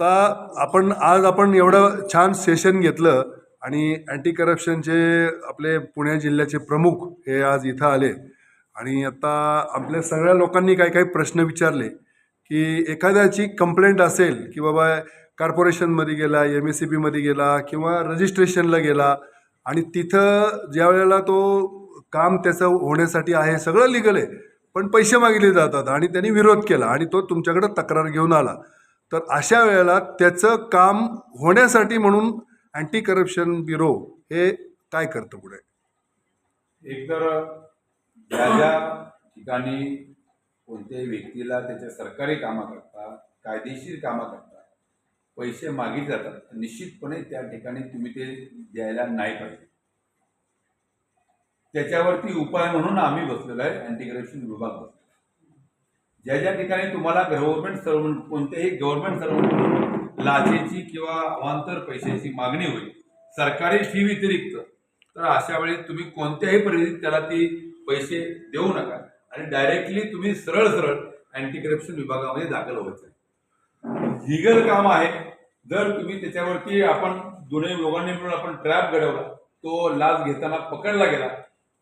आता आज आपण एवढं छान सेशन घेतलं आणि अँटी करप्शनचे आपले पुणे जिल्ह्याचे प्रमुख हे आज इथं आले आणि आता आपल्या सगळ्या लोकांनी काही काही प्रश्न विचारले की एखाद्याची कंप्लेंट असेल की बाबा कॉर्पोरेशनमध्ये गेला, MSCBमध्ये गेला किंवा रजिस्ट्रेशनला गेला आणि तिथं ज्या वेळेला तो काम त्याचं होण्यासाठी आहे, सगळं लिगल आहे, पण पैसे मागितले जातात आणि त्यांनी विरोध केला आणि तो तुमच्याकडे तक्रार घेऊन आला, तर अशा वेळेला त्याचं काम होण्यासाठी म्हणून अँटी करप्शन ब्युरो हे काय करतं पुढे? एकतर ज्या ज्या ठिकाणी कोणत्याही व्यक्तीला त्याच्या सरकारी कामाकरता, कायदेशीर कामाकरता पैसे मागितले जातात, निश्चितपणे त्या ठिकाणी तुम्ही ते द्यायला नाही पाहिजे. त्याच्यावरती उपाय म्हणून आम्ही बसलेलो आहे, अँटी करप्शन विभाग बसलेला. ज्या ज्या ठिकाणी तुम्हाला गव्हर्नमेंट सर्वंट, कोणत्याही गव्हर्नमेंट सर्वंट लाचेची किंवा अवांतर पैशाची मागणी होईल सरकारी फी व्यतिरिक्त, तर अशा वेळी तुम्ही कोणत्याही परिस्थितीत त्याला ती पैसे देऊ नका आणि डायरेक्टली तुम्ही सरळ सरळ अँटी करप्शन विभागामध्ये दाखल व्हायचं. लिगल काम आहे. जर तुम्ही त्याच्यावरती आपण दोन्ही दोघांनी मिळून आपण ट्रॅप घडवला, तो लाच घेताना पकडला गेला,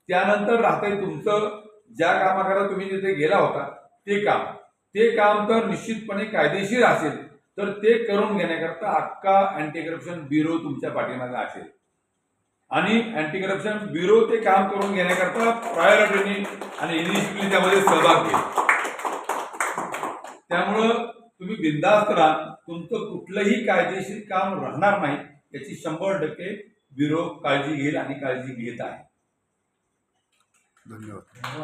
त्यानंतर राहतंय तुमचं ज्या कामाकरता तुम्ही जिथे गेला होता ते काम तर निश्चितपणे कायदेशीर असेल तर ते करून घेण्याकरता अख्खा अँटी करप्शन ब्युरो तुमच्या पाठीमागे असेल आणि अँटी करप्शन ब्युरो ते काम करून घेण्याकरता प्रायोरिटीने आणि इनिशियली त्यामध्ये सहभाग घेईल. त्यामुळं तुम्ही बिनधास्त राहा, तुमचं कुठलंही कायदेशीर काम राहणार नाही याची 100% ब्युरो काळजी घेईल आणि काळजी घेत आहे. धन्यवाद.